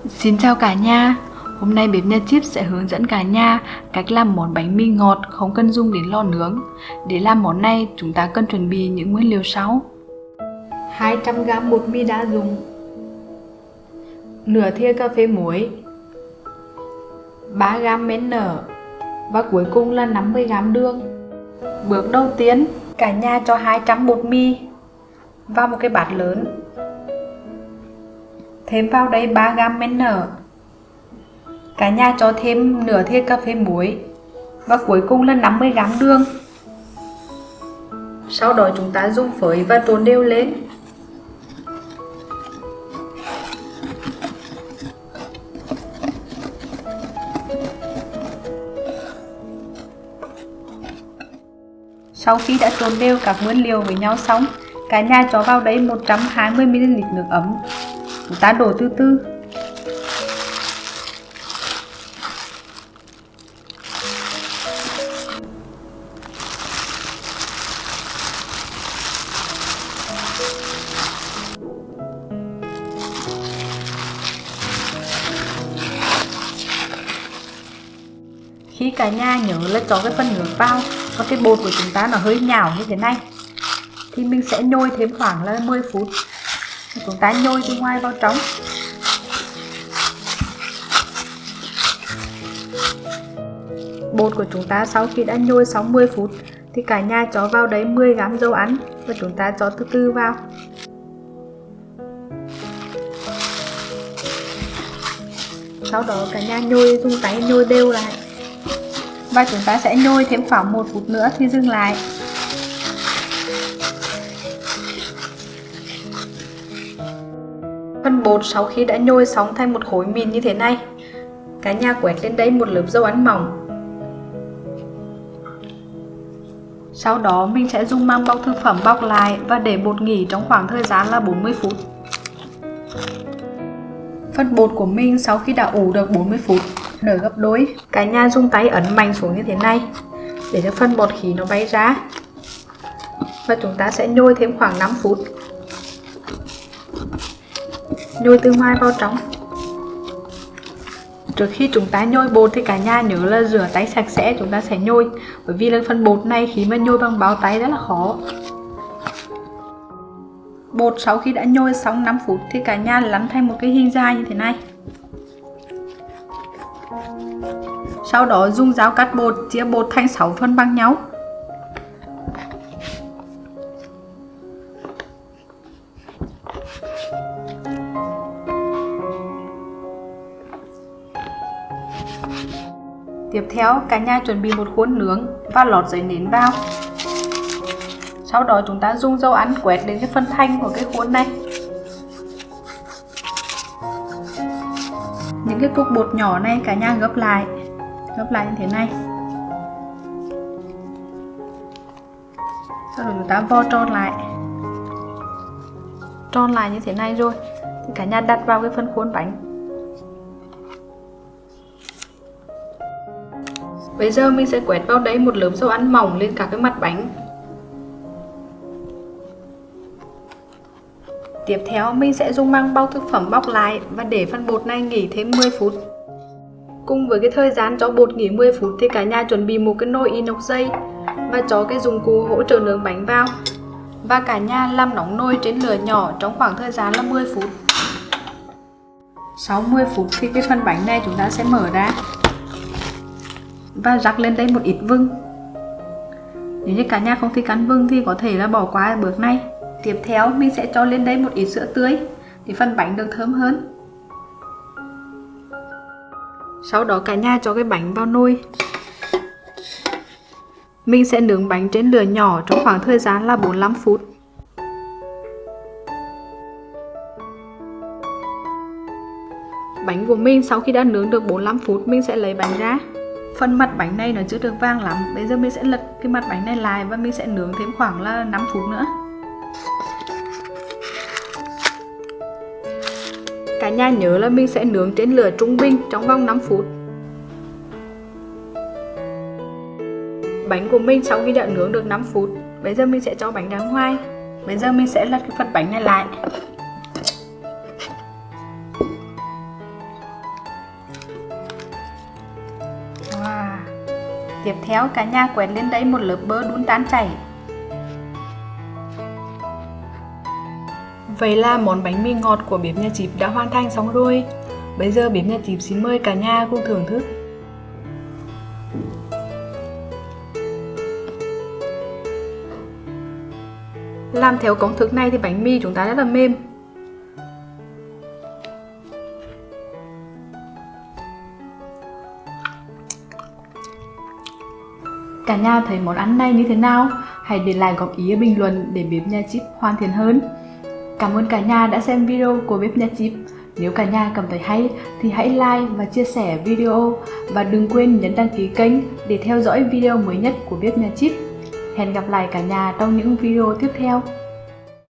Xin chào cả nhà. Hôm nay bếp nhà Chip sẽ hướng dẫn cả nhà cách làm món bánh mì ngọt không cần dùng đến lò nướng. Để làm món này, chúng ta cần chuẩn bị những nguyên liệu sau: 200g bột mì đa dụng, nửa thìa cà phê muối, 3g men nở và cuối cùng là 50g đường. Bước đầu tiên, cả nhà cho 200 bột mì vào một cái bát lớn. Thêm vào đây 3g men nở. Cả nhà cho thêm nửa thìa cà phê muối và cuối cùng là 50g đường. Sau đó chúng ta dùng phới và trộn đều lên. Sau khi đã trộn đều các nguyên liệu với nhau xong, cả nhà cho vào đây 120ml nước ấm. Chúng ta đổ từ từ. Khi cả nhà nhớ là cho cái phần nước vào và cái bột của chúng ta nó hơi nhão như thế này thì mình sẽ nhồi thêm khoảng là 10 phút. Chúng ta nhồi từ ngoài vào trong. Bột của chúng ta sau khi đã nhồi xong 10 phút thì cả nhà cho vào đấy 10g dầu ăn và chúng ta cho từ từ vào. Sau đó cả nhà nhồi, dùng tay nhồi đều lại. Và chúng ta sẽ nhồi thêm khoảng 1 phút nữa thì dừng lại. Phần bột sau khi đã nhồi xong thành một khối mịn như thế này, cả nhà quét lên đây một lớp dầu ăn mỏng. Sau đó mình sẽ dùng màng bọc thực phẩm bọc lại và để bột nghỉ trong khoảng thời gian là 40 phút. Phần bột của mình sau khi đã ủ được 40 phút, nở gấp đôi. Cả nhà dùng tay ấn mạnh xuống như thế này để cho phần bột khí nó bay ra. Và chúng ta sẽ nhồi thêm khoảng 5 phút. Nhồi từ ngoài vào trong. Trước khi chúng ta nhồi bột thì cả nhà nhớ là rửa tay sạch sẽ chúng ta sẽ nhồi, bởi vì là phần bột này khi mà nhồi bằng bao tay rất là khó. Bột sau khi đã nhồi xong 5 phút thì cả nhà lăn thành một cái hình dài như thế này. Sau đó dùng dao cắt bột, chia bột thành 6 phần bằng nhau. Tiếp theo, cả nhà chuẩn bị một khuôn nướng và lót giấy nến vào. Sau đó chúng ta dùng dầu ăn quét đến cái phần thanh của cái khuôn này. Những cái cục bột nhỏ này cả nhà gấp lại như thế này. Sau đó chúng ta vo tròn lại như thế này rồi thì cả nhà đặt vào cái phần khuôn bánh. Bây giờ mình sẽ quét vào đây một lớp dầu ăn mỏng lên cả cái mặt bánh. Tiếp theo mình sẽ dùng màng bọc thực phẩm bọc lại và để phần bột này nghỉ thêm 10 phút. Cùng với cái thời gian cho bột nghỉ 10 phút thì cả nhà chuẩn bị một cái nồi inox dây và cho cái dụng cụ hỗ trợ nướng bánh vào. Và cả nhà làm nóng nồi trên lửa nhỏ trong khoảng thời gian là 10 phút. Sau 10 phút thì cái phần bánh này chúng ta sẽ mở ra và rắc lên đây một ít vừng. Nếu như cả nhà không thích ăn vừng thì có thể là bỏ qua bước này. Tiếp theo mình sẽ cho lên đây một ít sữa tươi để phần bánh được thơm hơn. Sau đó cả nhà cho cái bánh vào nồi. Mình sẽ nướng bánh trên lửa nhỏ trong khoảng thời gian là 45 phút. Bánh của mình sau khi đã nướng được 45 phút mình sẽ lấy bánh ra. Phần mặt bánh này nó chưa được vàng lắm. Bây giờ mình sẽ lật cái mặt bánh này lại và mình sẽ nướng thêm khoảng là 5 phút nữa. Cả nhà nhớ là mình sẽ nướng trên lửa trung bình trong vòng 5 phút. Bánh của mình sau khi đã nướng được 5 phút, bây giờ mình sẽ cho bánh ra ngoài. Bây giờ mình sẽ lật cái phần bánh này lại. Tiếp theo, cả nhà quét lên đây một lớp bơ đun tan chảy. Vậy là món bánh mì ngọt của bếp nhà Chip đã hoàn thành xong rồi. Bây giờ bếp nhà Chip xin mời cả nhà cùng thưởng thức. Làm theo công thức này thì bánh mì chúng ta rất là mềm. Cả nhà thấy món ăn này như thế nào? Hãy để lại góp ý ở bình luận để bếp nhà Chip hoàn thiện hơn. Cảm ơn cả nhà đã xem video của bếp nhà Chip. Nếu cả nhà cảm thấy hay thì hãy like và chia sẻ video. Và đừng quên nhấn đăng ký kênh để theo dõi video mới nhất của bếp nhà Chip. Hẹn gặp lại cả nhà trong những video tiếp theo.